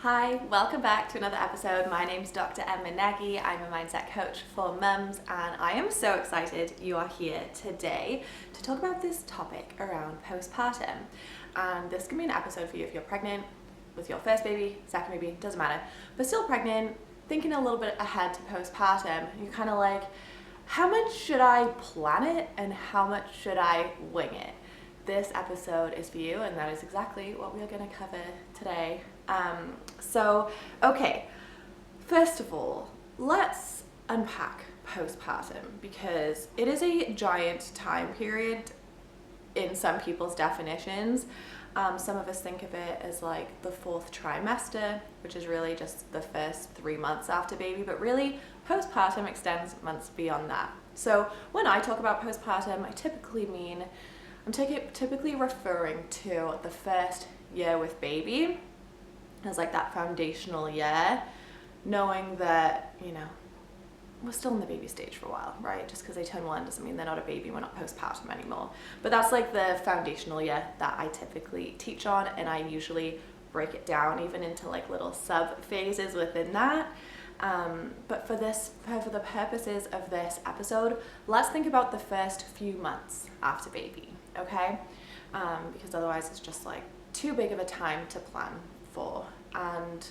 Hi, welcome back to another episode. My name's Dr. Emma Nagy. I'm a mindset coach for mums, and I am so excited you are here today to talk about this topic around postpartum. And this can be an episode for you if you're pregnant with your first baby, second baby, doesn't matter, but still pregnant, thinking a little bit ahead to postpartum. You're kind of like, how much should I plan it and how much should I wing it? This episode is for you, and that is exactly what we are going to cover today. Okay, first of all, let's unpack postpartum because it is a giant time period in some people's definitions. Some of us think of it as like the fourth trimester, which is really just the first 3 months after baby, but really postpartum extends months beyond that. So when I talk about postpartum, I'm typically referring to the first year with baby as like that foundational year, knowing that, we're still in the baby stage for a while, right? Just because they turn 1 doesn't mean they're not a baby, we're not postpartum anymore. But that's like the foundational year that I typically teach on, and I usually break it down even into like little sub phases within that. But for the purposes of this episode, let's think about the first few months after baby, okay? Because otherwise it's just like too big of a time to plan for. And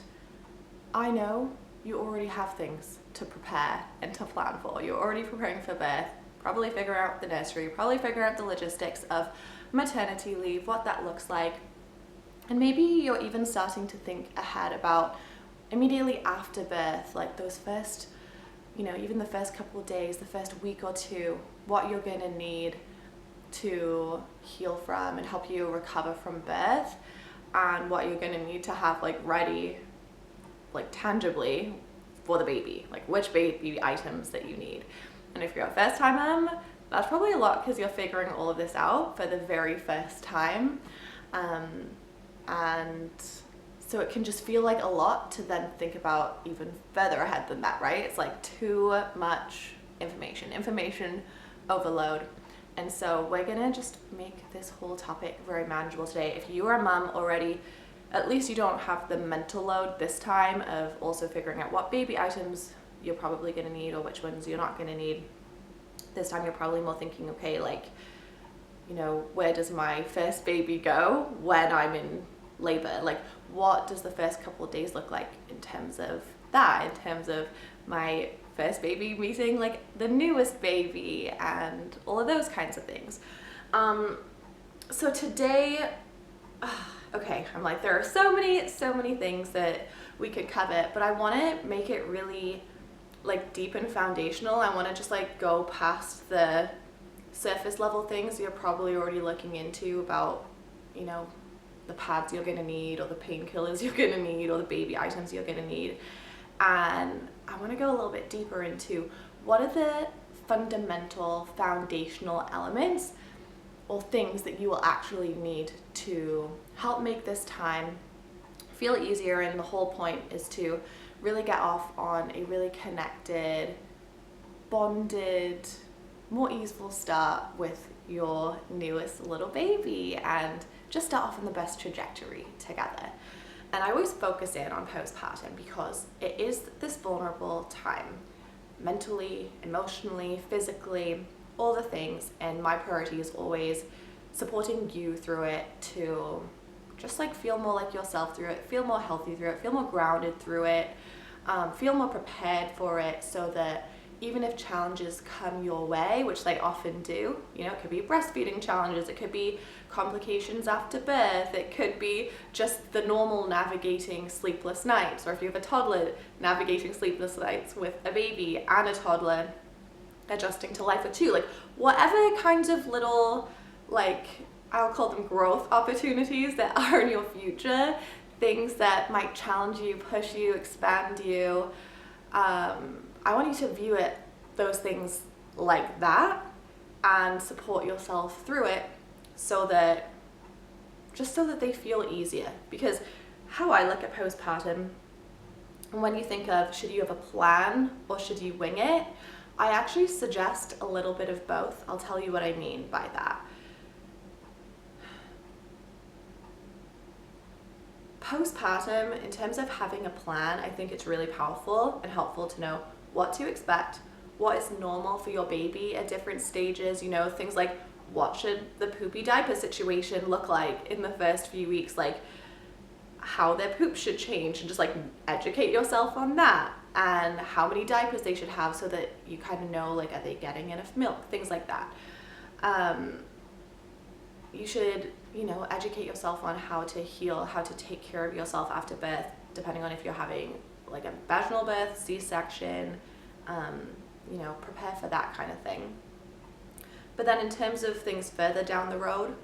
I know you already have things to prepare and to plan for. You're already preparing for birth, probably figuring out the nursery, probably figuring out the logistics of maternity leave, what that looks like. And maybe you're even starting to think ahead about immediately after birth, like those first, even the first couple of days, the first week or two, what you're going to need to heal from and help you recover from birth, and what you're going to need to have like ready, like tangibly for the baby, like which baby items that you need. And if you're a first time mom, that's probably a lot because you're figuring all of this out for the very first time. And so it can just feel like a lot to then think about even further ahead than that, right? It's like too much information overload. And so we're gonna just make this whole topic very manageable today. If you are a mom already, at least you don't have the mental load this time of also figuring out what baby items you're probably gonna need or which ones you're not gonna need. This time you're probably more thinking, okay, like, where does my first baby go when I'm in labor? Like, what does the first couple of days look like in terms of that, in terms of my first baby meeting like the newest baby and all of those kinds of things. So today, okay, I'm like, there are so many things that we could cover, but I want to make it really like deep and foundational. I want to just like go past the surface level things you're probably already looking into about, the pads you're going to need or the painkillers you're going to need or the baby items you're going to need. And I want to go a little bit deeper into what are the fundamental foundational elements or things that you will actually need to help make this time feel easier. And the whole point is to really get off on a really connected, bonded, more easeful start with your newest little baby and just start off on the best trajectory together. And I always focus in on postpartum because it is this vulnerable time, mentally, emotionally, physically, all the things. And my priority is always supporting you through it to just like feel more like yourself through it, feel more healthy through it, feel more grounded through it, feel more prepared for it, so that even if challenges come your way, which they often do, it could be breastfeeding challenges, it could be complications after birth, it could be just the normal navigating sleepless nights, or if you have a toddler, navigating sleepless nights with a baby and a toddler, adjusting to life with two, like whatever kinds of little, like I'll call them growth opportunities that are in your future, things that might challenge you, push you, expand you. I want you to view those things like that and support yourself through it so that they feel easier. Because how I look at postpartum, and when you think of should you have a plan or should you wing it, I actually suggest a little bit of both. I'll tell you what I mean by that. Postpartum, in terms of having a plan, I think it's really powerful and helpful to know what to expect, what is normal for your baby at different stages, you know, things like what should the poopy diaper situation look like in the first few weeks, like how their poop should change, and just like educate yourself on that, and how many diapers they should have so that you kind of know, like, are they getting enough milk, things like that. You should, you know, educate yourself on how to heal, how to take care of yourself after birth, depending on if you're having like a vaginal birth, C-section, you know, prepare for that kind of thing. But then in terms of things further down the road,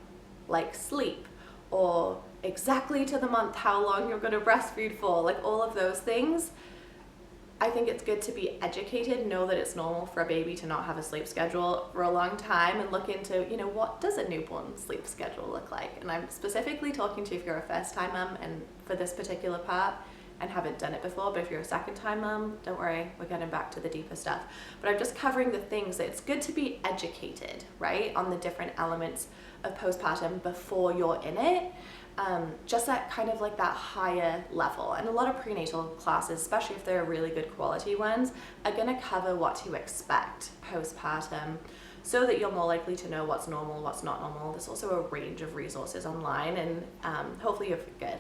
like sleep, or exactly to the month how long you're going to breastfeed for, like all of those things, I think it's good to be educated, know that it's normal for a baby to not have a sleep schedule for a long time, and look into, you know, what does a newborn sleep schedule look like? And I'm specifically talking to if you're a first-time mom and for this particular part and haven't done it before, but if you're a second-time mom, don't worry, we're getting back to the deeper stuff. But I'm just covering the things that it's good to be educated, right, on the different elements of postpartum before you're in it. Just at kind of like that higher level. And a lot of prenatal classes, especially if they're really good quality ones, are going to cover what to expect postpartum so that you're more likely to know what's normal, what's not normal. There's also a range of resources online, and hopefully you have a good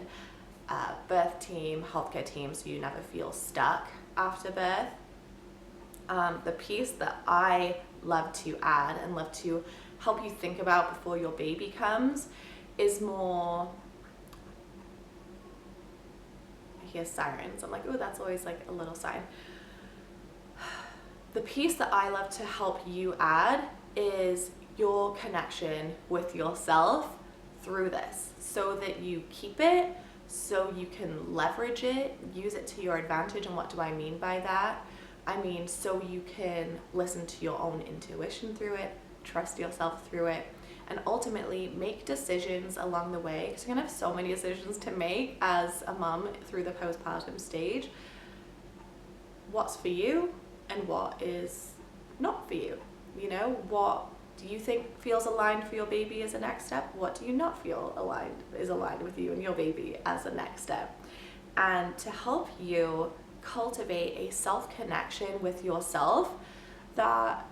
birth team, healthcare team, so you never feel stuck after birth. The piece that I love to add and love to help you think about before your baby comes is more, I hear sirens, I'm like, oh, that's always like a little sign. The piece that I love to help you add is your connection with yourself through this, so that you keep it, so you can leverage it, use it to your advantage. And what do I mean by that? I mean, so you can listen to your own intuition through it, trust yourself through it, and ultimately make decisions along the way, because you're gonna have so many decisions to make as a mom through the postpartum stage. What's for you and what is not for you? You know, what do you think feels aligned for your baby as a next step? What do you not feel is aligned with you and your baby as a next step? And to help you cultivate a self-connection with yourself, that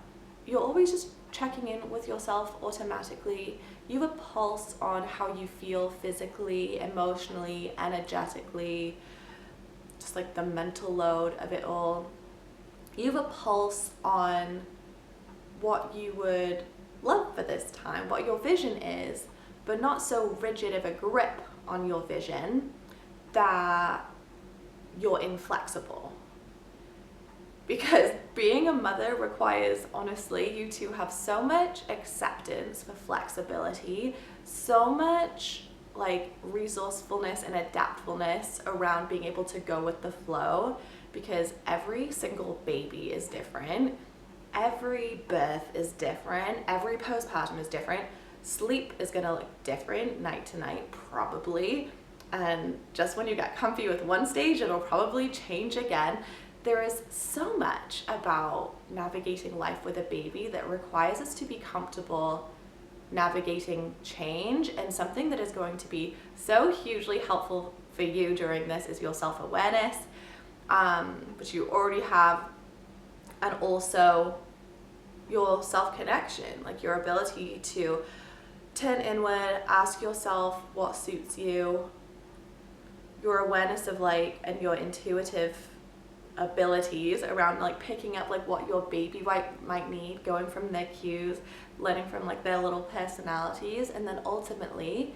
you're always just checking in with yourself automatically. You have a pulse on how you feel physically, emotionally, energetically, just like the mental load of it all. You have a pulse on what you would love for this time, what your vision is, but not so rigid of a grip on your vision that you're inflexible. Because being a mother requires, honestly, you to have so much acceptance for flexibility, so much like resourcefulness and adaptfulness around being able to go with the flow, because every single baby is different, every birth is different, every postpartum is different, sleep is gonna look different night to night probably, and just when you get comfy with one stage, it'll probably change again. There is so much about navigating life with a baby that requires us to be comfortable navigating change, and something that is going to be so hugely helpful for you during this is your self-awareness, which you already have, and also your self-connection, like your ability to turn inward, ask yourself what suits you, your awareness of like, and your intuitive abilities around like picking up like what your baby might need, going from their cues, learning from like their little personalities, and then ultimately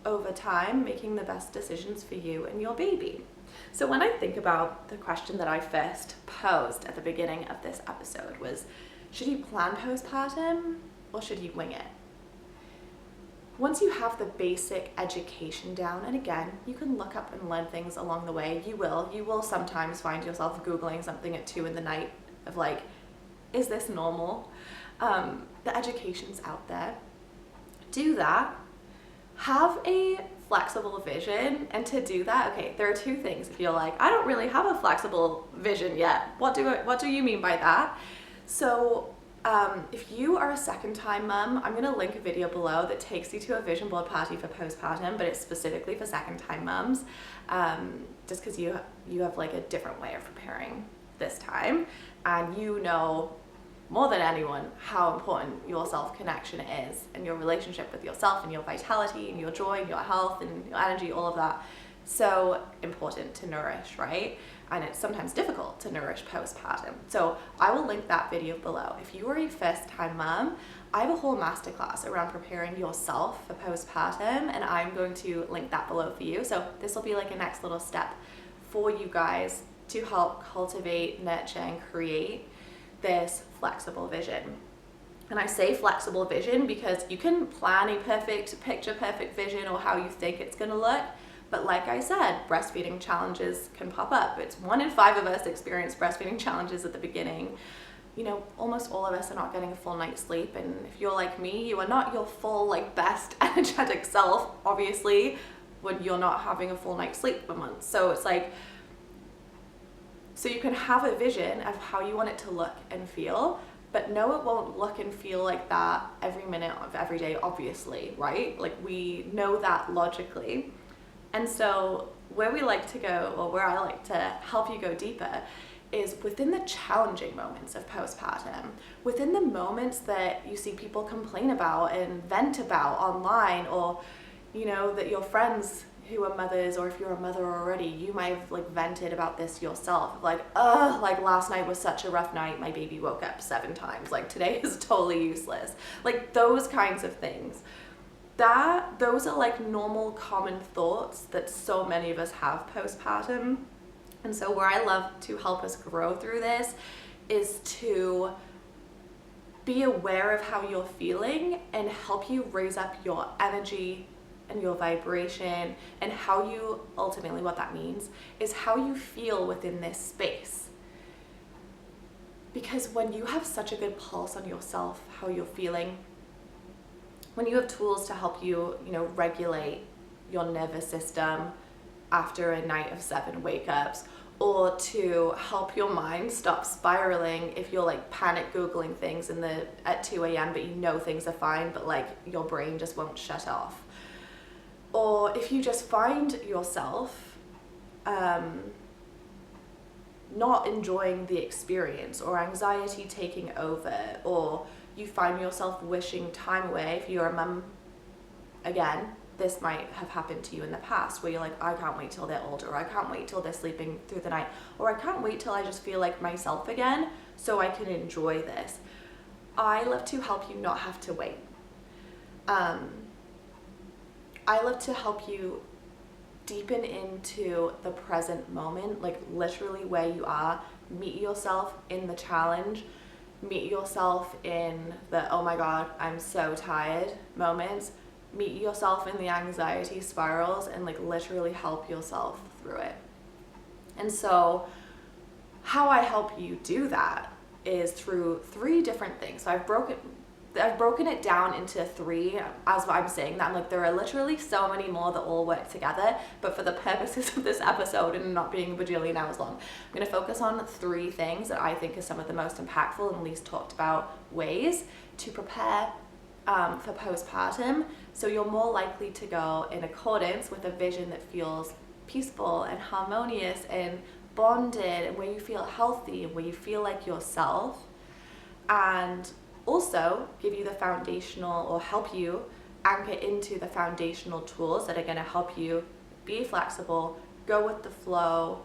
over time making the best decisions for you and your baby. So when I think about the question that I first posed at the beginning of this episode was, should you plan postpartum or should you wing it? Once you have the basic education down, and again, you can look up and learn things along the way, you will sometimes find yourself Googling something at 2 a.m. of like, is this normal? The education's out there. Do that. Have a flexible vision, and to do that, okay, there are 2 things. If you're like, I don't really have a flexible vision yet, what do you mean by that? So If you are a second-time mum, I'm gonna link a video below that takes you to a vision board party for postpartum, but it's specifically for second-time mums, just because you have like a different way of preparing this time, and you know more than anyone how important your self-connection is, and your relationship with yourself, and your vitality, and your joy, and your health, and your energy, all of that. So important to nourish, right? And it's sometimes difficult to nourish postpartum. So I will link that video below. If you are a first-time mom, I have a whole masterclass around preparing yourself for postpartum, and I'm going to link that below for you. So this will be like a next little step for you guys to help cultivate, nurture, and create this flexible vision. And I say flexible vision because you can plan a perfect, picture perfect vision or how you think it's gonna look. But like I said, breastfeeding challenges can pop up. It's 1 in 5 of us experience breastfeeding challenges at the beginning. You know, almost all of us are not getting a full night's sleep. And if you're like me, you are not your full, like, best energetic self, obviously, when you're not having a full night's sleep for months. So it's like, so you can have a vision of how you want it to look and feel, but no, it won't look and feel like that every minute of every day, obviously, right? Like, we know that logically. And so where we like to go, or where I like to help you go deeper, is within the challenging moments of postpartum, within the moments that you see people complain about and vent about online, or, you know, that your friends who are mothers, or if you're a mother already, you might have like vented about this yourself, like, like last night was such a rough night, my baby woke up 7 times, like today is totally useless, like those kinds of things. Those are like normal common thoughts that so many of us have postpartum. And so where I love to help us grow through this is to be aware of how you're feeling and help you raise up your energy and your vibration, and how you, ultimately what that means is how you feel within this space. Because when you have such a good pulse on yourself, how you're feeling, when you have tools to help you, you know, regulate your nervous system after a night of 7 wake-ups, or to help your mind stop spiraling if you're like panic Googling things at 2 a.m. but you know things are fine, but like your brain just won't shut off. Or if you just find yourself not enjoying the experience, or anxiety taking over, or you find yourself wishing time away. If you're a mum, again, this might have happened to you in the past, where you're like, I can't wait till they're older, or I can't wait till they're sleeping through the night, or I can't wait till I just feel like myself again so I can enjoy this. I love to help you not have to wait. I love to help you deepen into the present moment, like literally where you are. Meet yourself in the challenge, meet yourself in the, oh my God, I'm so tired moments, meet yourself in the anxiety spirals, and like literally help yourself through it. And so how I help you do that is through 3 different things. So I've broken it down into 3, as I'm saying that. I'm like, there are literally so many more that all work together, but for the purposes of this episode and not being a bajillion hours long, I'm going to focus on 3 things that I think are some of the most impactful and least talked about ways to prepare for postpartum, so you're more likely to go in accordance with a vision that feels peaceful and harmonious and bonded, and where you feel healthy and where you feel like yourself, and also give you the foundational, or help you anchor into the foundational tools that are going to help you be flexible, go with the flow,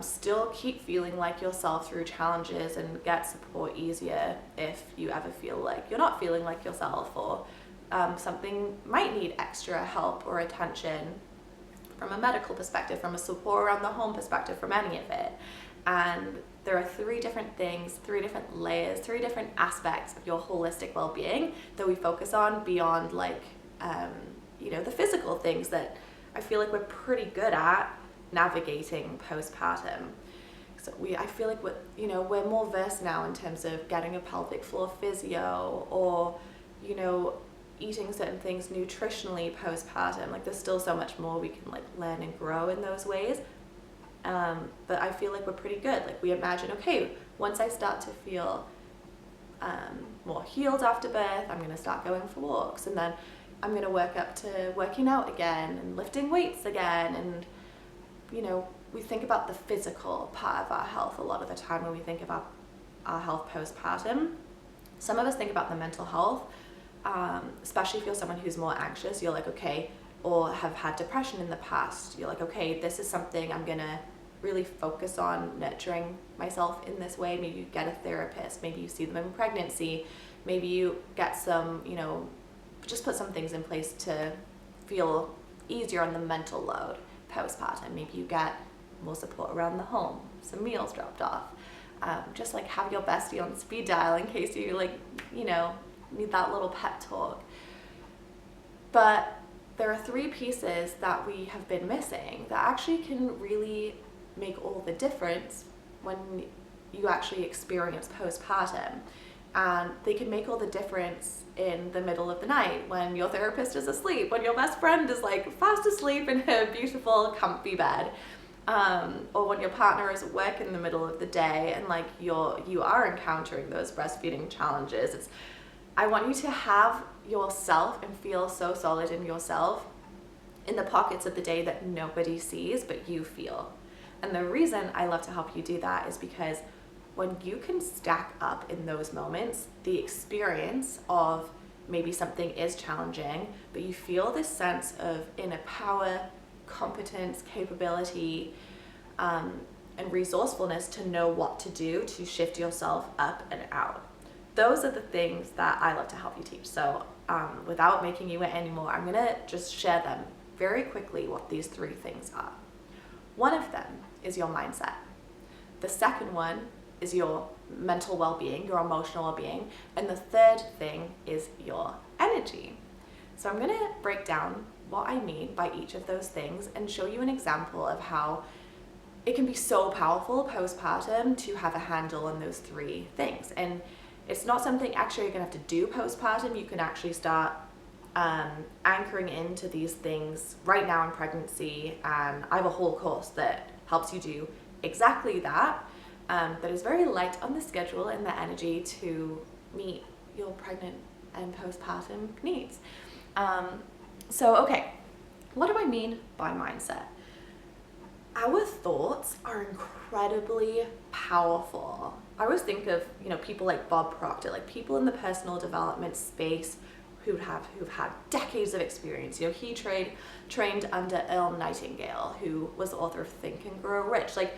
still keep feeling like yourself through challenges, and get support easier if you ever feel like you're not feeling like yourself, or something might need extra help or attention from a medical perspective, from a support around the home perspective, from any of it. And there are 3 different things, 3 different layers, 3 different aspects of your holistic well-being that we focus on beyond like, you know, the physical things that I feel like we're pretty good at navigating postpartum. So I feel like we're more versed now in terms of getting a pelvic floor physio, or, you know, eating certain things nutritionally postpartum. Like, there's still so much more we can like learn and grow in those ways. But I feel like we're pretty good. Like, we imagine, okay, once I start to feel more healed after birth. I'm going to start going for walks, and then I'm going to work up to working out again and lifting weights again. And, you know, we think about the physical part of our health a lot of the time when we think about our health postpartum. Some of us think about the mental health, especially if you're someone who's more anxious. You're like, okay, or have had depression in the past. You're like, okay, this is something I'm going to really focus on nurturing myself in this way. Maybe you get a therapist, maybe you see them in pregnancy, maybe you get some, you know, just put some things in place to feel easier on the mental load postpartum. Maybe you get more support around the home, some meals dropped off, just like have your bestie on speed dial in case you like, you know, need that little pep talk. But there are 3 pieces that we have been missing that actually can really make all the difference when you actually experience postpartum. And they can make all the difference in the middle of the night when your therapist is asleep, when your best friend is like fast asleep in her beautiful comfy bed, or when your partner is at work in the middle of the day and like you are encountering those breastfeeding challenges. I want you to have yourself and feel so solid in yourself in the pockets of the day that nobody sees but you feel. And the reason I love to help you do that is because when you can stack up in those moments, the experience of maybe something is challenging, but you feel this sense of inner power, competence, capability, and resourcefulness to know what to do to shift yourself up and out. Those are the things that I love to help you teach. So without making you wait anymore, I'm gonna just share them very quickly what these 3 things are. One of them is your mindset. The second one is your mental well-being, your emotional well-being. And the third thing is your energy. So I'm gonna break down what I mean by each of those things and show you an example of how it can be so powerful postpartum to have a handle on those 3 things. And it's not something actually you're gonna have to do postpartum. You can actually start anchoring into these things right now in pregnancy. And I have a whole course that helps you do exactly that. That is very light on the schedule and the energy to meet your pregnant and postpartum needs. So, okay, what do I mean by mindset? Our thoughts are incredibly powerful. I always think of, you know, people like Bob Proctor, like people in the personal development space who've had decades of experience. You know, he trained under Earl Nightingale, who was the author of Think and Grow Rich. Like,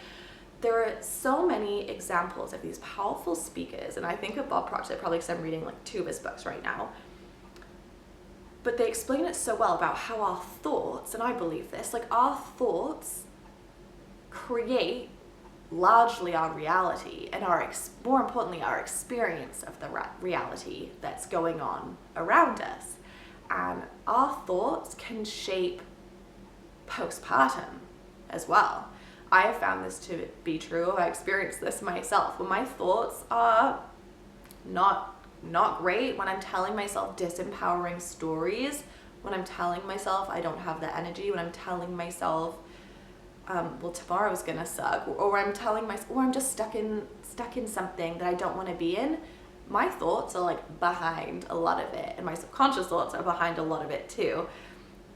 there are so many examples of these powerful speakers, and I think of Bob Proctor probably because I'm reading like 2 of his books right now. But they explain it so well about how our thoughts, and I believe this, like our thoughts create largely our reality and more importantly, our experience of the reality that's going on around us. And our thoughts can shape postpartum as well. I have found this to be true. I experienced this myself. When my thoughts are not great, when I'm telling myself disempowering stories, when I'm telling myself I don't have the energy, when I'm telling myself, well, tomorrow's gonna suck, or I'm telling myself, or I'm just stuck in something that I don't want to be in, my thoughts are like behind a lot of it, and my subconscious thoughts are behind a lot of it too,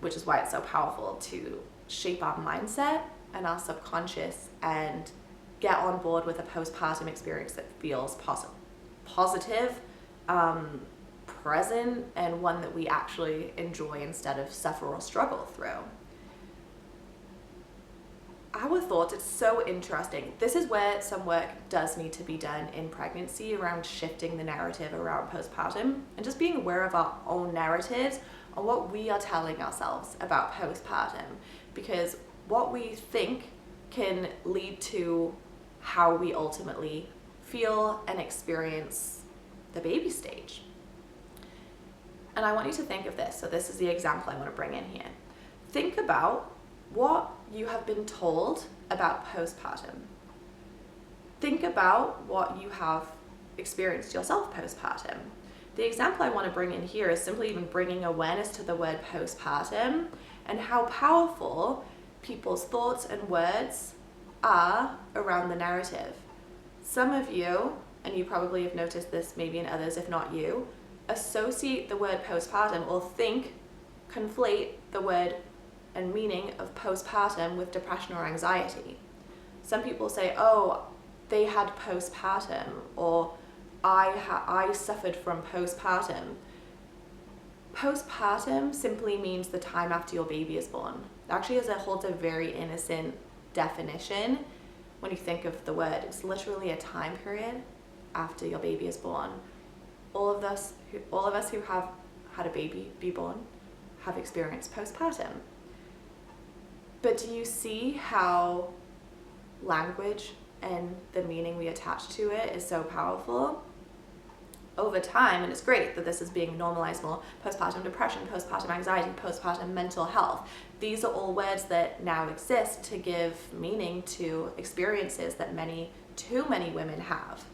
which is why it's so powerful to shape our mindset and our subconscious and get on board with a postpartum experience that feels positive, present, and one that we actually enjoy instead of suffer or struggle through. Our thoughts, it's so interesting. This is where some work does need to be done in pregnancy around shifting the narrative around postpartum and just being aware of our own narratives on what we are telling ourselves about postpartum, because what we think can lead to how we ultimately feel and experience the baby stage. And I want you to think of this. So this is the example I want to bring in here. Think about what you have been told about postpartum. Think about what you have experienced yourself postpartum. The example I want to bring in here is simply even bringing awareness to the word postpartum and how powerful people's thoughts and words are around the narrative. Some of you and you probably have noticed this maybe in others, if not you, associate the word postpartum or conflate the word and meaning of postpartum with depression or anxiety. Some people say, oh, they had postpartum, or I suffered from postpartum. Postpartum simply means the time after your baby is born. It actually holds a very innocent definition when you think of the word. It's literally a time period after your baby is born. All of us who have had a baby be born have experienced postpartum. But do you see how language and the meaning we attach to it is so powerful? Over time, and it's great that this is being normalized more, postpartum depression, postpartum anxiety, postpartum mental health. These are all words that now exist to give meaning to experiences that too many women have.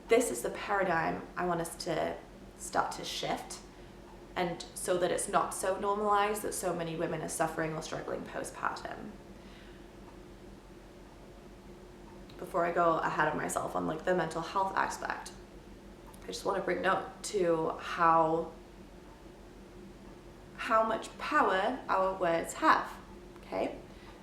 This is the paradigm I want us to start to shift, and so that it's not so normalized that so many women are suffering or struggling postpartum. Before I go ahead of myself on the mental health aspect, I just want to bring note to how much power our words have, okay?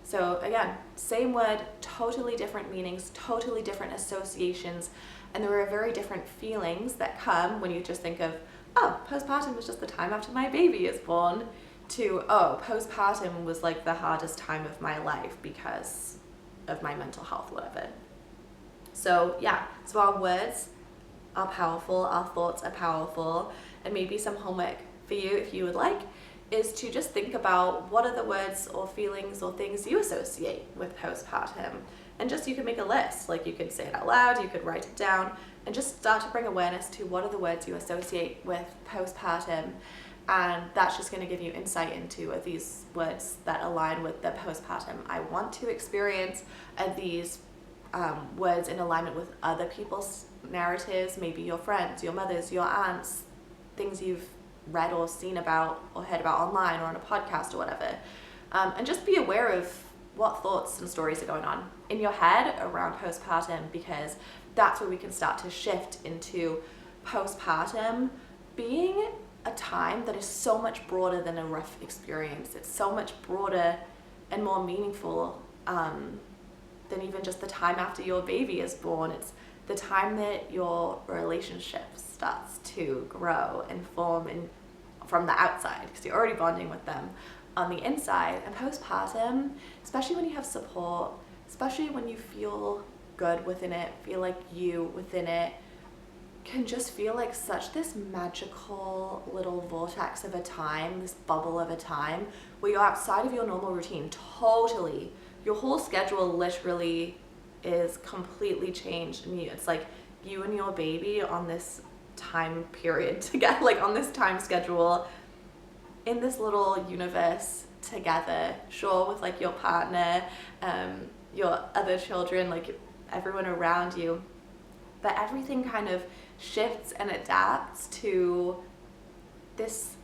So again, same word, totally different meanings, totally different associations, and there are very different feelings that come when you just think of, oh, postpartum is just the time after my baby is born, to, oh, postpartum was the hardest time of my life because of my mental health, whatever. So yeah, so our words are powerful, our thoughts are powerful, and maybe some homework for you, if you would like, is to just think about what are the words or feelings or things you associate with postpartum. And just, you can make a list, you could say it out loud, you could write it down, and just start to bring awareness to what are the words you associate with postpartum. And that's just going to give you insight into, are these words that align with the postpartum I want to experience? Are these words in alignment with other people's narratives, maybe your friends, your mothers, your aunts, things you've read or seen about or heard about online or on a podcast or whatever. And just be aware of what thoughts and stories are going on in your head around postpartum, because that's where we can start to shift into postpartum being a time that is so much broader than a rough experience. It's so much broader and more meaningful than even just the time after your baby is born. It's the time that your relationship starts to grow and form from the outside, because you're already bonding with them on the inside. And postpartum, especially when you have support, especially when you feel good within it, feel like you within it, can just feel like such this magical little vortex of a time, this bubble of a time where you're outside of your normal routine totally. Your whole schedule literally is completely changed, and it's you and your baby on this time period together, on this time schedule in this little universe together, sure, with your partner, your other children, everyone around you, but everything kind of shifts and adapts to this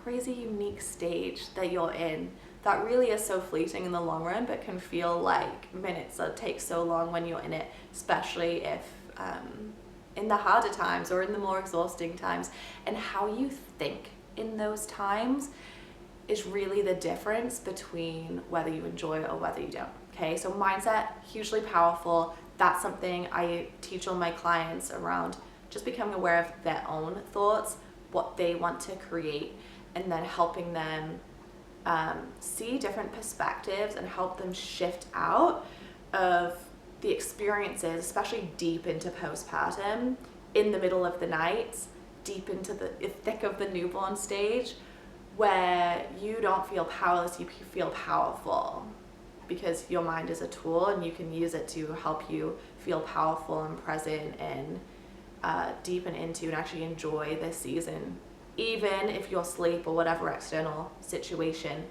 crazy unique stage that you're in that really is so fleeting in the long run, but can feel like minutes that take so long when you're in it, especially if in the harder times or in the more exhausting times. And how you think in those times is really the difference between whether you enjoy it or whether you don't. Okay, so mindset, hugely powerful. That's something I teach all my clients around, just becoming aware of their own thoughts, what they want to create, and then helping them see different perspectives and help them shift out of the experiences, especially deep into postpartum, in the middle of the night, deep into the thick of the newborn stage, where you don't feel powerless, you feel powerful, because your mind is a tool and you can use it to help you feel powerful and present and deepen into and actually enjoy this season, even if your sleep or whatever external situation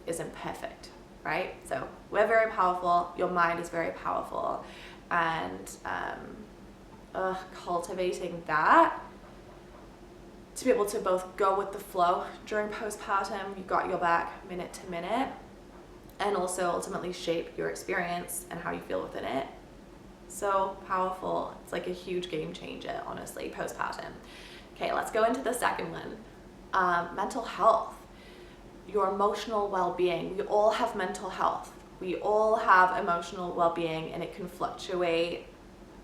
isn't perfect, right? So we're very powerful, your mind is very powerful, and cultivating that to be able to both go with the flow during postpartum, you got your back minute to minute, and also ultimately shape your experience and how you feel within it So powerful. It's like a huge game changer, honestly, postpartum. Okay, let's go into the second one. Mental health, your emotional well-being. We all have mental health. We all have emotional well-being, and it can fluctuate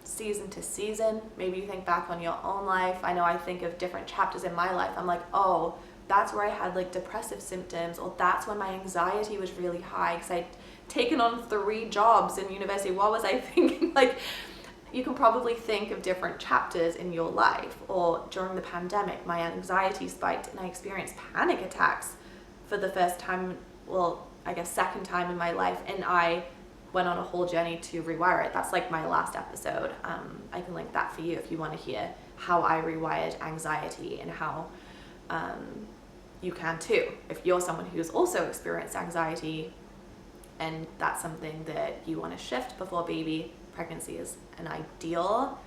season to season. Maybe you think back on your own life. I know I think of different chapters in my life. I'm like, oh, that's where I had like depressive symptoms, or that's when my anxiety was really high because I'd taken on 3 jobs in university. What was I thinking? Like, you can probably think of different chapters in your life. Or during the pandemic, my anxiety spiked and I experienced panic attacks for the first time, well, I guess second time in my life, and I went on a whole journey to rewire it. That's like my last episode. I can link that for you if you want to hear how I rewired anxiety, and how you can too if you're someone who's also experienced anxiety and that's something that you want to shift before baby. Pregnancy is an ideal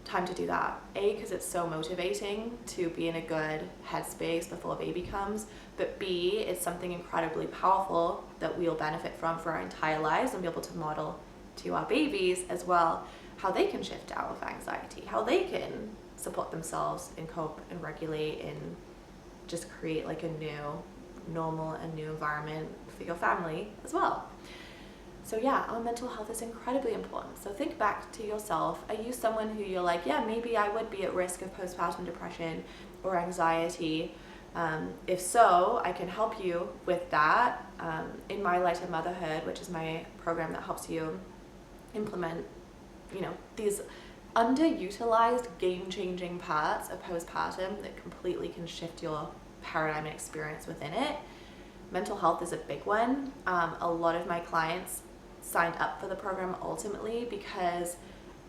time to do that. A, because it's so motivating to be in a good headspace before baby comes, but B, it's something incredibly powerful that we'll benefit from for our entire lives, and be able to model to our babies as well how they can shift out of anxiety, how they can support themselves and cope and regulate and just create like a new normal, a new environment for your family as well. So yeah, our mental health is incredibly important. So think back to yourself. Are you someone who you're like, yeah, maybe I would be at risk of postpartum depression or anxiety? If so, I can help you with that. In my Lighter Motherhood, which is my program that helps you implement, these underutilized, game-changing parts of postpartum that completely can shift your paradigm and experience within it. Mental health is a big one. A lot of my clients signed up for the program ultimately because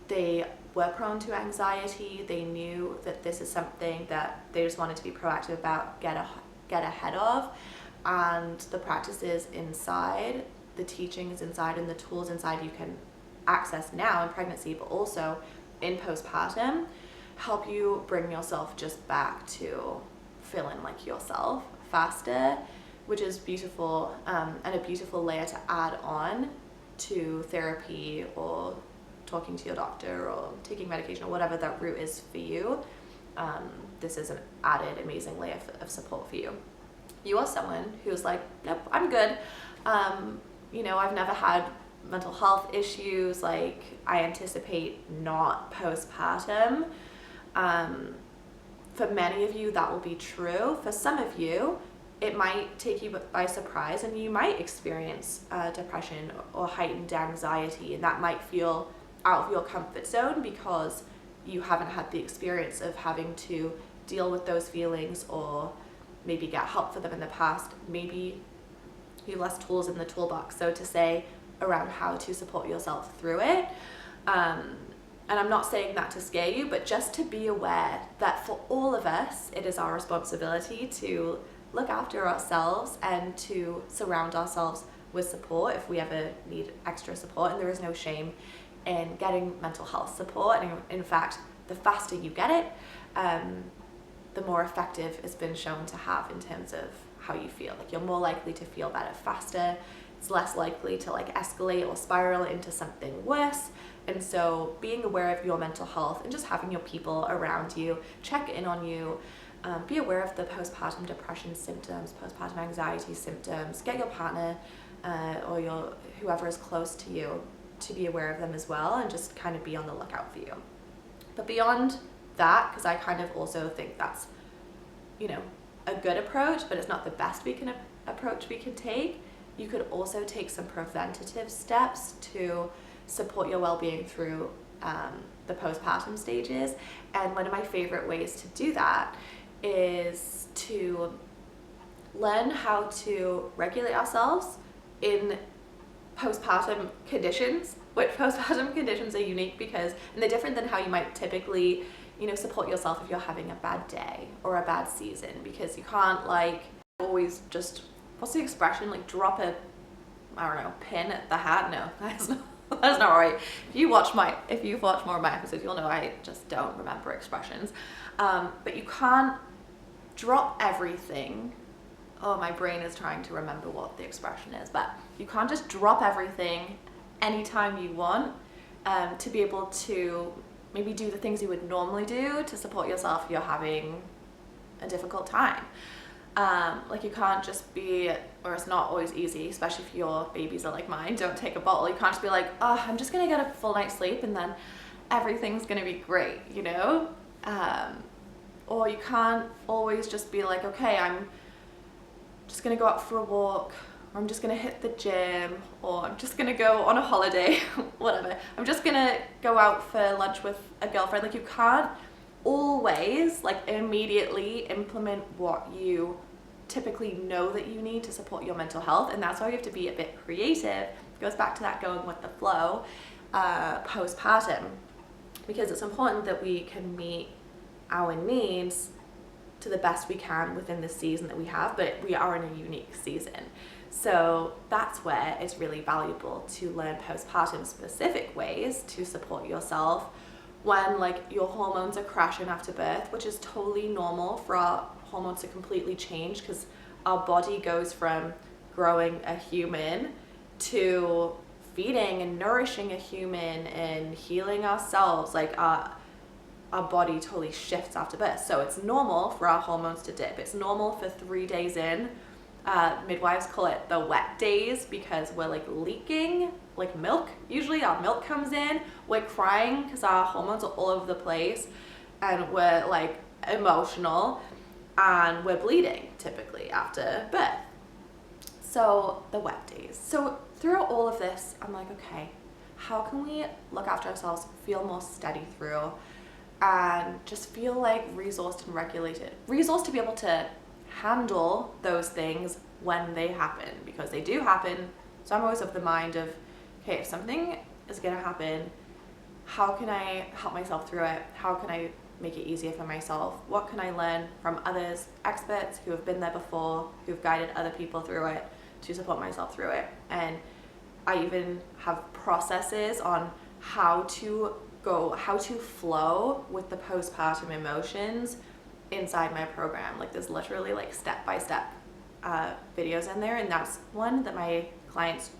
they were prone to anxiety. They knew that this is something that they just wanted to be proactive about, get ahead of, and the practices inside, the teachings inside, and the tools inside you can access now in pregnancy, but also in postpartum, help you bring yourself just back to feeling like yourself faster, which is beautiful, and a beautiful layer to add on to therapy or talking to your doctor or taking medication or whatever that route is for you. This is an added amazing layer of support for you. You are someone who's like, nope, I'm good. I've never had mental health issues. Like, I anticipate not postpartum. For many of you, that will be true. For some of you, it might take you by surprise, and you might experience depression or heightened anxiety, and that might feel out of your comfort zone because you haven't had the experience of having to deal with those feelings or maybe get help for them in the past. Maybe you have less tools in the toolbox, so to say, around how to support yourself through it. And I'm not saying that to scare you, but just to be aware that for all of us, it is our responsibility to look after ourselves and to surround ourselves with support if we ever need extra support. And there is no shame in getting mental health support. And in fact, the faster you get it, the more effective it's been shown to have in terms of how you feel. Like, you're more likely to feel better faster. It's less likely to escalate or spiral into something worse. And so being aware of your mental health and just having your people around you check in on you, be aware of the postpartum depression symptoms, postpartum anxiety symptoms, get your partner or whoever is close to you to be aware of them as well, and just kind of be on the lookout for you. But beyond that, because I kind of also think that's, a good approach, but it's not the best approach we can take, you could also take some preventative steps to support your well-being through the postpartum stages. And one of my favorite ways to do that is to learn how to regulate ourselves in postpartum conditions, which postpartum conditions are unique because, and they're different than how you might typically, support yourself if you're having a bad day or a bad season, because you can't always just, what's the expression, drop a, pin at the hat? No, that's not right. If you've watched more of my episodes, you'll know I just don't remember expressions. But you can't drop everything. Oh, my brain is trying to remember what the expression is, but you can't just drop everything anytime you want to be able to maybe do the things you would normally do to support yourself if you're having a difficult time. Like you can't just be, or it's not always easy, especially if your babies are like mine, don't take a bottle. You can't just be like, oh, I'm just gonna get a full night's sleep and then everything's gonna be great, you know? Or you can't always just be like, okay, I'm just gonna go out for a walk, or I'm just gonna hit the gym, or I'm just gonna go on a holiday, whatever. I'm just gonna go out for lunch with a girlfriend. Like you can't always like immediately implement what you typically know that you need to support your mental health, and that's why you have to be a bit creative. It goes back to that going with the flow postpartum, because it's important that we can meet our needs to the best we can within the season that we have, but we are in a unique season. So that's where it's really valuable to learn postpartum specific ways to support yourself when like your hormones are crashing after birth, which is totally normal for our hormones to completely change, because our body goes from growing a human to feeding and nourishing a human and healing ourselves. Like our body totally shifts after birth. So it's normal for our hormones to dip. It's normal for 3 days in. Midwives call it the wet days, because we're like leaking like milk. Usually our milk comes in, we're crying because our hormones are all over the place, and we're like emotional, and we're bleeding typically after birth. So the wet days. So throughout all of this, I'm like, okay, how can we look after ourselves, feel more steady through, and just feel like resourced and regulated. Resourced to be able to handle those things when they happen, because they do happen. So I'm always of the mind of, okay, if something is gonna happen, how can I help myself through it? How can I make it easier for myself? What can I learn from others, experts who have been there before, who've guided other people through it, to support myself through it? And I even have processes on how to flow with the postpartum emotions inside my program. Like there's literally like step-by-step videos in there, and that's one that my clients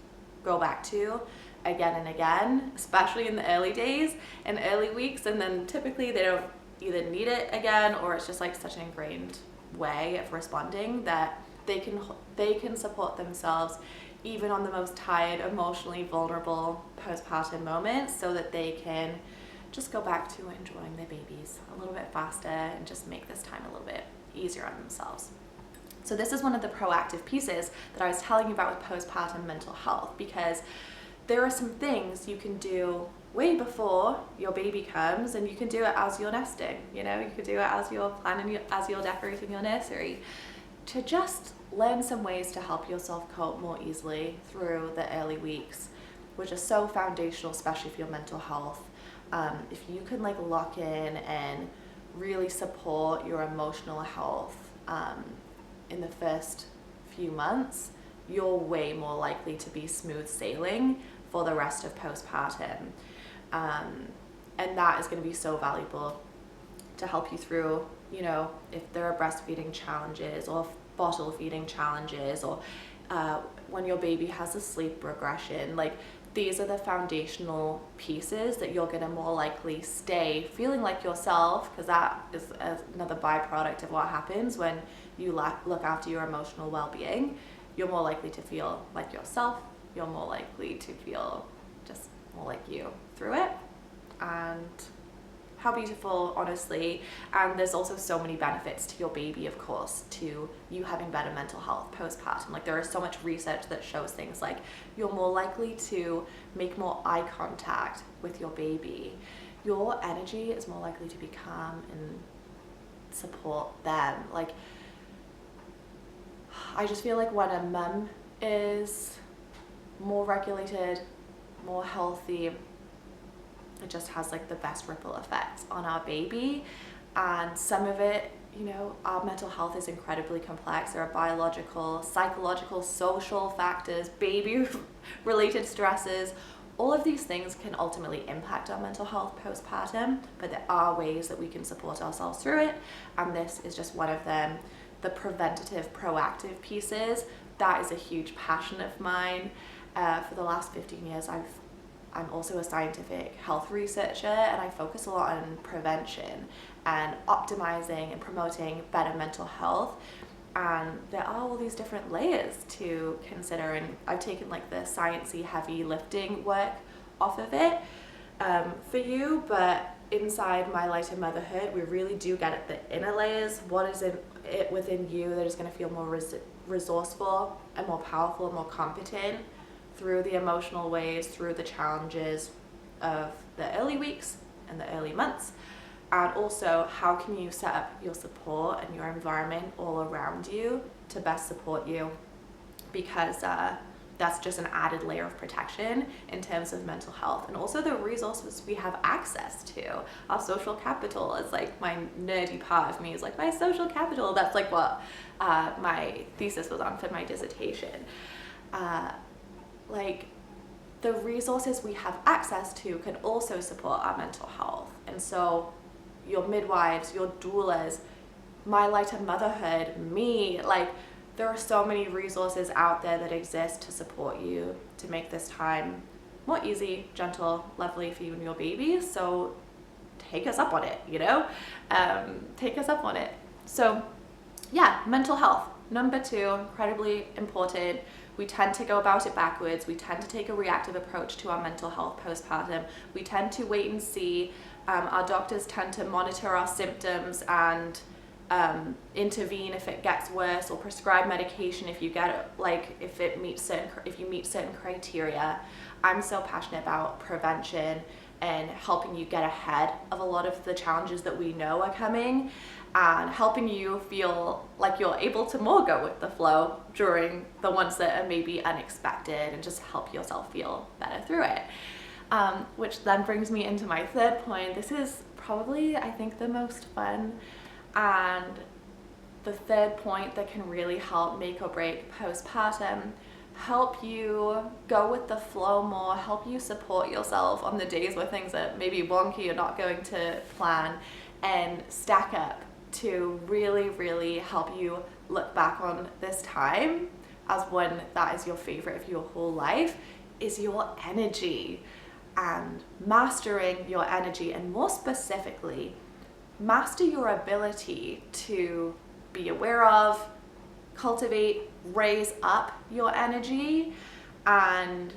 go back to again and again, especially in the early days and early weeks, and then typically they don't either need it again, or it's just like such an ingrained way of responding that they can support themselves even on the most tired, emotionally vulnerable postpartum moments, so that they can just go back to enjoying their babies a little bit faster and just make this time a little bit easier on themselves. So this is one of the proactive pieces that I was telling you about with postpartum mental health, because there are some things you can do way before your baby comes, and you can do it as you're nesting, you know, you could do it as you're planning, as you're decorating your nursery, to just learn some ways to help yourself cope more easily through the early weeks, which are so foundational, especially for your mental health. If you can like lock in and really support your emotional health in the first few months, you're way more likely to be smooth sailing for the rest of postpartum. And that is going to be so valuable to help you through, you know, if there are breastfeeding challenges or bottle feeding challenges, or when your baby has a sleep regression. Like these are the foundational pieces that you're going to more likely stay feeling like yourself, because that is another byproduct of what happens when you look after your emotional well-being. You're more likely to feel like yourself. You're more likely to feel just more like you through it. And how beautiful, honestly. And there's also so many benefits to your baby, of course, to you having better mental health postpartum. Like there is so much research that shows things like you're more likely to make more eye contact with your baby. Your energy is more likely to be calm and support them. Like I just feel like when a mum is more regulated, more healthy, it just has like the best ripple effects on our baby. And some of it, you know, our mental health is incredibly complex. There are biological, psychological, social factors, baby related stresses. All of these things can ultimately impact our mental health postpartum, but there are ways that we can support ourselves through it, and this is just one of them. The preventative, proactive pieces, that is a huge passion of mine. For the last 15 years, I'm also a scientific health researcher, and I focus a lot on prevention and optimizing and promoting better mental health. And there are all these different layers to consider, and I've taken like the sciencey heavy lifting work off of it for you, but inside My Lighter Motherhood, we really do get at the inner layers. What is it within you that is going to feel more resourceful and more powerful and more competent through the emotional waves, through the challenges of the early weeks and the early months? And also, how can you set up your support and your environment all around you to best support you? Because that's just an added layer of protection in terms of mental health. And also the resources we have access to. Our social capital is like my nerdy part of me, is like my social capital. That's like what my thesis was on for my dissertation. Like the resources we have access to can also support our mental health. And so your midwives, your doulas, My Lighter Motherhood, me, like there are so many resources out there that exist to support you to make this time more easy, gentle, lovely for you and your baby. So take us up on it, you know? Take us up on it. So yeah, mental health, number 2, incredibly important. We tend to go about it backwards. We tend to take a reactive approach to our mental health postpartum. We tend to wait and see. Our doctors tend to monitor our symptoms and intervene if it gets worse, or prescribe medication if you get if you meet certain criteria. I'm so passionate about prevention and helping you get ahead of a lot of the challenges that we know are coming, and helping you feel like you're able to more go with the flow during the ones that are maybe unexpected, and just help yourself feel better through it. Which then brings me into my third point. This is probably, I think, the most fun and the third point that can really help make or break postpartum, help you go with the flow more, help you support yourself on the days where things are maybe wonky or not going to plan, and stack up to really, really help you look back on this time as one that is your favorite of your whole life, is your energy. And mastering your energy, and more specifically, master your ability to be aware of, cultivate, raise up your energy, and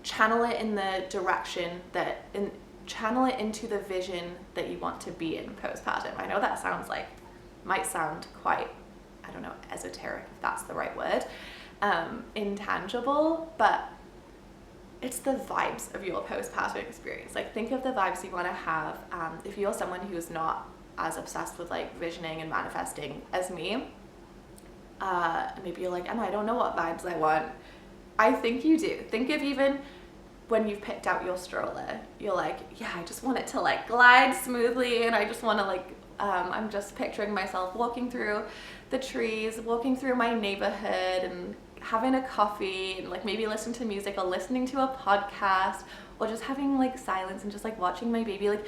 channel it in the direction channel it into the vision that you want to be in postpartum. I know that might sound quite, I don't know, esoteric, if that's the right word, intangible, but it's the vibes of your postpartum experience. Like, think of the vibes you want to have. If you're someone who's not as obsessed with like visioning and manifesting as me, maybe you're like, Emma, I don't know what vibes I want. I think you do. Think of even when you've picked out your stroller, you're like, yeah, I just want it to like glide smoothly, and I just want to like, I'm just picturing myself walking through the trees, walking through my neighborhood, and having a coffee, and like maybe listening to music or listening to a podcast, or just having like silence and just like watching my baby. Like,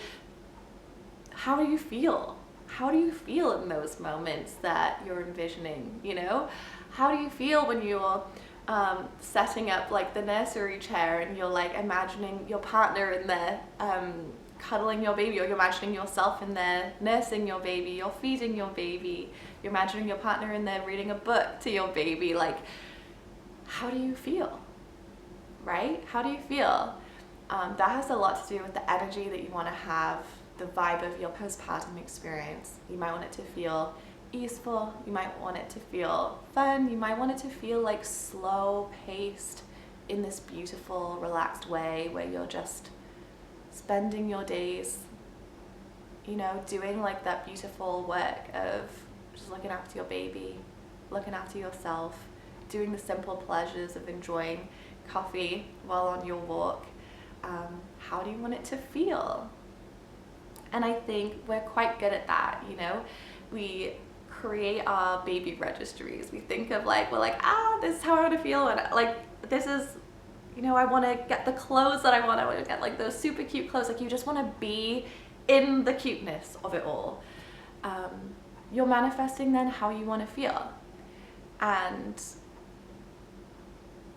how do you feel? How do you feel in those moments that you're envisioning, you know? How do you feel when you're setting up like the nursery chair and you're like imagining your partner in there cuddling your baby, or you're imagining yourself in there nursing your baby, you're feeding your baby, you're imagining your partner in there reading a book to your baby? Like, how do you feel, right? How do you feel? That has a lot to do with the energy that you want to have, the vibe of your postpartum experience. You might want it to feel easeful, you might want it to feel fun, you might want it to feel like slow paced in this beautiful, relaxed way where you're just spending your days, you know, doing like that beautiful work of just looking after your baby, looking after yourself, doing the simple pleasures of enjoying coffee while on your walk. How do you want it to feel? And I think we're quite good at that, you know? We create our baby registries. We think of like, we're like, this is how I want to feel, and like, this is, you know, I want to get the clothes that I want to get, like those super cute clothes. Like, you just want to be in the cuteness of it all. You're manifesting then how you want to feel. And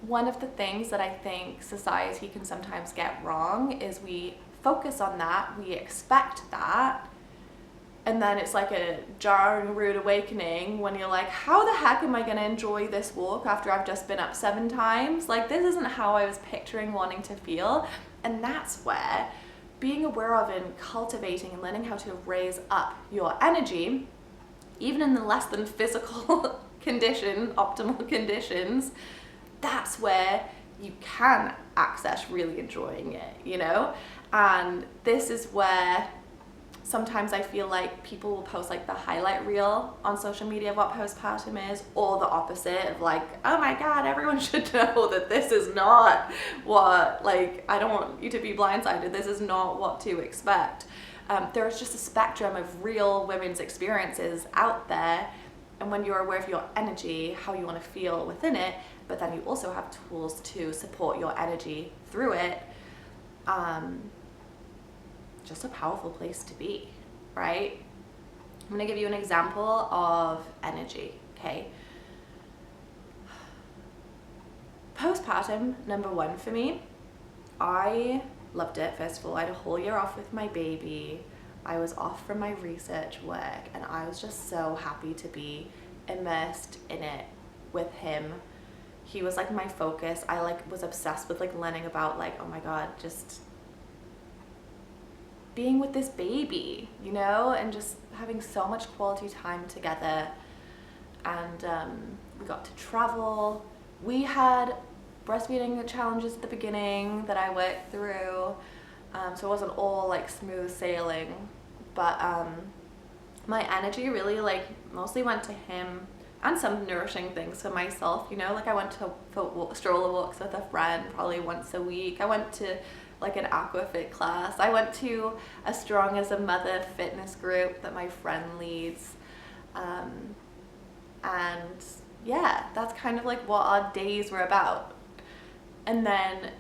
one of the things that I think society can sometimes get wrong is we focus on that, we expect that, and then it's like a jarring, rude awakening when you're like, how the heck am I going to enjoy this walk after I've just been up 7 times? Like, this isn't how I was picturing wanting to feel. And that's where being aware of and cultivating and learning how to raise up your energy, even in the less than physical optimal conditions, that's where you can access really enjoying it, you know? And this is where sometimes I feel like people will post like the highlight reel on social media of what postpartum is, or the opposite of like, oh my God, everyone should know that this is not what, like, I don't want you to be blindsided. This is not what to expect. There's just a spectrum of real women's experiences out there. And when you're aware of your energy, how you want to feel within it, but then you also have tools to support your energy through it, just a powerful place to be, right? I'm going to give you an example of energy, okay? Postpartum, number 1 for me, I loved it. First of all, I had a whole year off with my baby. I was off from my research work, and I was just so happy to be immersed in it with him. He was like my focus. I like was obsessed with like learning about like, oh my God, just being with this baby, you know, and just having so much quality time together. And we got to travel. We had breastfeeding challenges at the beginning that I worked through, so it wasn't all like smooth sailing, but my energy really like mostly went to him and some nourishing things for myself, you know, like I went to stroller walks with a friend probably once a week. I went to like an aquafit class. I went to a Strong as a Mother fitness group that my friend leads. And yeah, that's kind of like what our days were about. And then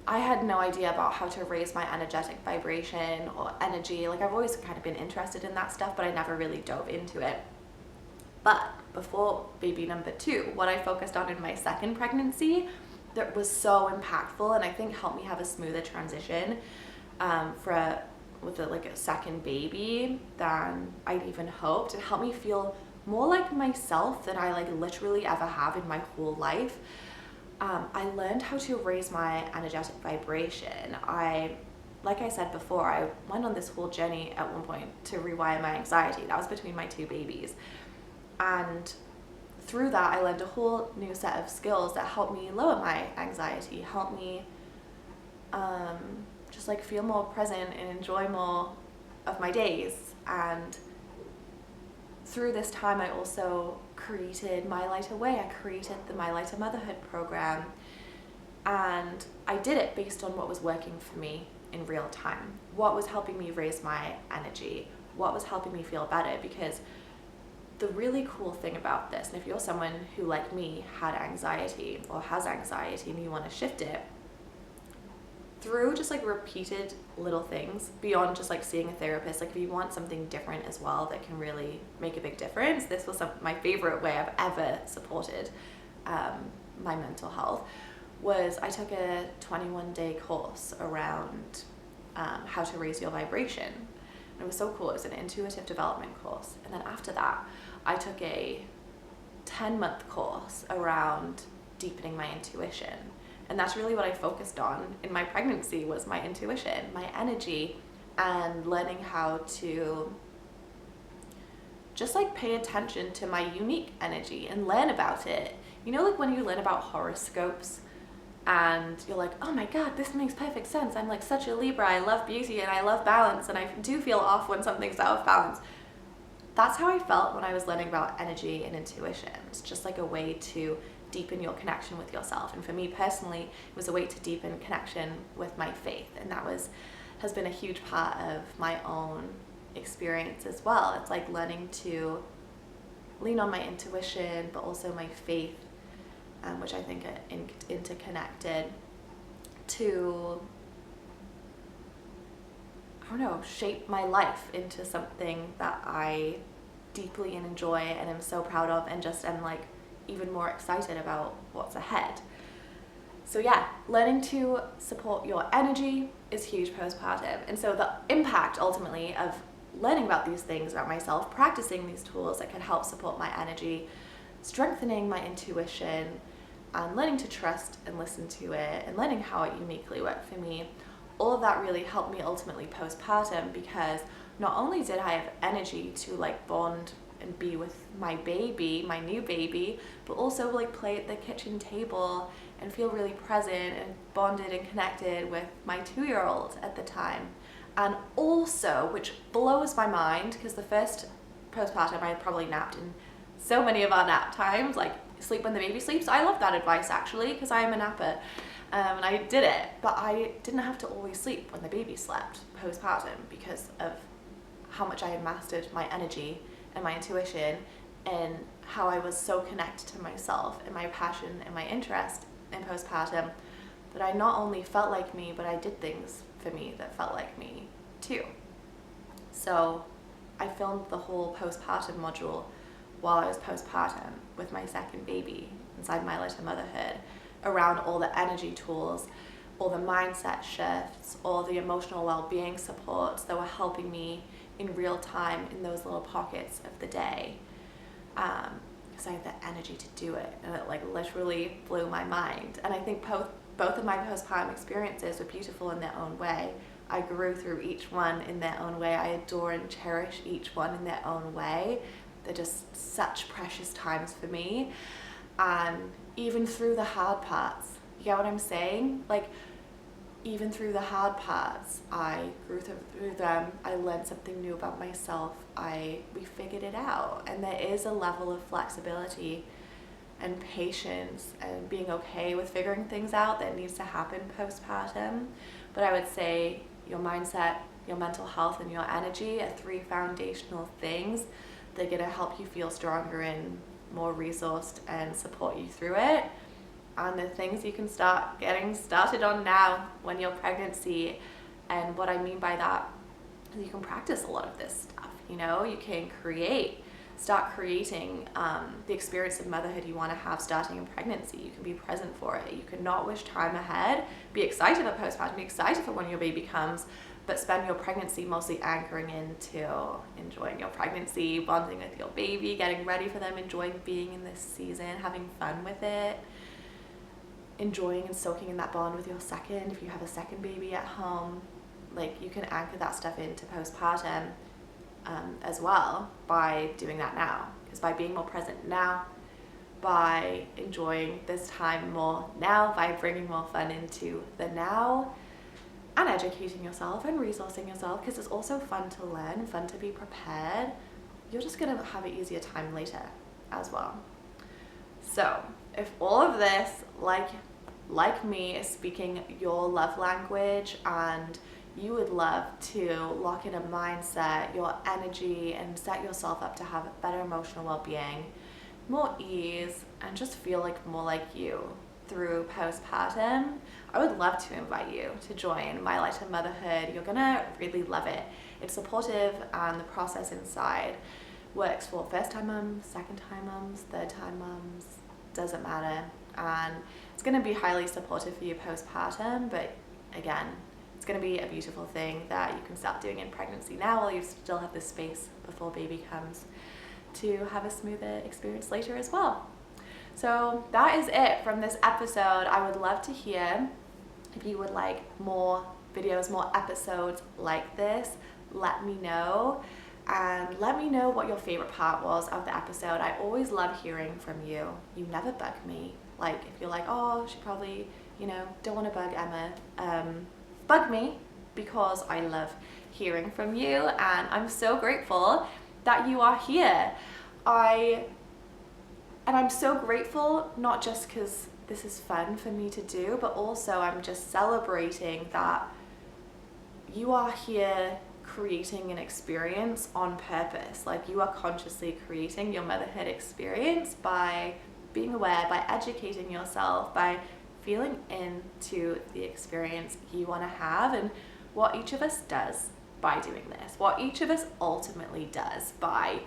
I had no idea about how to raise my energetic vibration or energy. Like I've always kind of been interested in that stuff, but I never really dove into it. But before baby number 2, what I focused on in my second pregnancy that was so impactful and I think helped me have a smoother transition with a second baby than I'd even hoped. It helped me feel more like myself than I like literally ever have in my whole life. I learned how to raise my energetic vibration. Like I said before, I went on this whole journey at one point to rewire my anxiety. That was between my 2 babies. And through that, I learned a whole new set of skills that helped me lower my anxiety, helped me just like feel more present and enjoy more of my days. And through this time, I also created My Lighter Way. I created the My Lighter Motherhood program. And I did it based on what was working for me in real time. What was helping me raise my energy? What was helping me feel better? Because the really cool thing about this, and if you're someone who, like me, had anxiety or has anxiety and you want to shift it, through just like repeated little things beyond just like seeing a therapist, like if you want something different as well that can really make a big difference, this was my favorite way I've ever supported my mental health, was I took a 21-day course around how to raise your vibration. And it was so cool. It was an intuitive development course. And then after that, I took a 10-month course around deepening my intuition. And that's really what I focused on in my pregnancy, was my intuition, my energy, and learning how to just like pay attention to my unique energy and learn about it. You know, like when you learn about horoscopes and you're like, oh my God, this makes perfect sense. I'm like such a Libra. I love beauty and I love balance, and I do feel off when something's out of balance. That's how I felt when I was learning about energy and intuition. It's just like a way to deepen your connection with yourself. And for me personally, it was a way to deepen connection with my faith. And that has been a huge part of my own experience as well. It's like learning to lean on my intuition, but also my faith, which I think are interconnected, to, I don't know, shape my life into something that I deeply enjoy and am so proud of, and just am like even more excited about what's ahead. So yeah, learning to support your energy is huge postpartum. And so the impact ultimately of learning about these things about myself, practicing these tools that can help support my energy, strengthening my intuition, and learning to trust and listen to it, and learning how it uniquely worked for me, all of that really helped me ultimately postpartum, because not only did I have energy to like bond and be with my baby, my new baby, but also like play at the kitchen table and feel really present and bonded and connected with my 2-year-old at the time. And also, which blows my mind, because the first postpartum I had probably napped in so many of our nap times, like sleep when the baby sleeps. I love that advice actually, because I am a napper, and I did it, but I didn't have to always sleep when the baby slept postpartum because of how much I had mastered my energy and my intuition, and how I was so connected to myself and my passion and my interest in postpartum, that I not only felt like me, but I did things for me that felt like me too. So I filmed the whole postpartum module while I was postpartum with my second baby inside My Lighter Motherhood, around all the energy tools, all the mindset shifts, all the emotional well-being supports that were helping me in real time in those little pockets of the day, because I had the energy to do it, and it like literally blew my mind. And I think both of my postpartum experiences were beautiful in their own way. I grew through each one in their own way. I adore and cherish each one in their own way. They're just such precious times for me. And even through the hard parts, you get what I'm saying? Like, even through the hard parts, I grew through them. I learned something new about myself. We figured it out. And there is a level of flexibility and patience and being okay with figuring things out that needs to happen postpartum. But I would say your mindset, your mental health, and your energy are 3 foundational things that are going to help you feel stronger and more resourced and support you through it. And the things you can start getting started on now when you're pregnancy. And what I mean by that is you can practice a lot of this stuff. You know, you can start creating the experience of motherhood you want to have starting in pregnancy. You can be present for it. You can not wish time ahead. Be excited for postpartum. Be excited for when your baby comes, but spend your pregnancy mostly anchoring into enjoying your pregnancy, bonding with your baby, getting ready for them, enjoying being in this season, having fun with it, enjoying and soaking in that bond with your second. If you have a second baby at home, like, you can anchor that stuff into postpartum as well by doing that now. Because by being more present now, by enjoying this time more now, by bringing more fun into the now, and educating yourself and resourcing yourself, because it's also fun to learn, fun to be prepared, you're just going to have an easier time later as well. So if all of this, like me, is speaking your love language, and you would love to lock in a mindset, your energy, and set yourself up to have better emotional well-being, more ease, and just feel like more like you through postpartum, I would love to invite you to join My Lighter Motherhood. You're gonna really love it. It's supportive, and the process inside works for first-time mums, second-time mums, third-time mums, doesn't matter. And it's gonna be highly supportive for you postpartum, but again, it's going to be a beautiful thing that you can start doing in pregnancy now, while you still have the space before baby comes to have a smoother experience later as well. So that is it from this episode. I would love to hear if you would like more videos, more episodes like this. Let me know, and let me know what your favorite part was of the episode. I always love hearing from you. You never bug me. Like, if you're like, oh, she probably, don't want to bug Emma, bug me, because I love hearing from you, and I'm so grateful that you are here. I'm so grateful, not just because this is fun for me to do, but also I'm just celebrating that you are here creating an experience on purpose. Like, you are consciously creating your motherhood experience by being aware, by educating yourself, by feeling into the experience you want to have, and what each of us does by doing this, what each of us ultimately does by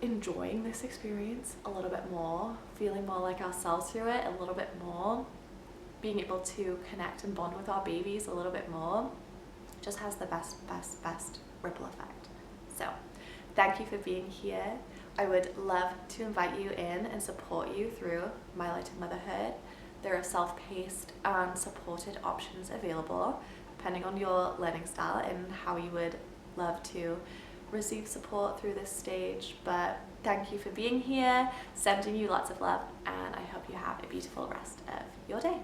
enjoying this experience a little bit more, feeling more like ourselves through it a little bit more, being able to connect and bond with our babies a little bit more just has the best ripple effect. So thank you for being here. I would love to invite you in and support you through My Light of Motherhood. There are self-paced and supported options available depending on your learning style and how you would love to receive support through this stage. But thank you for being here, sending you lots of love, and I hope you have a beautiful rest of your day.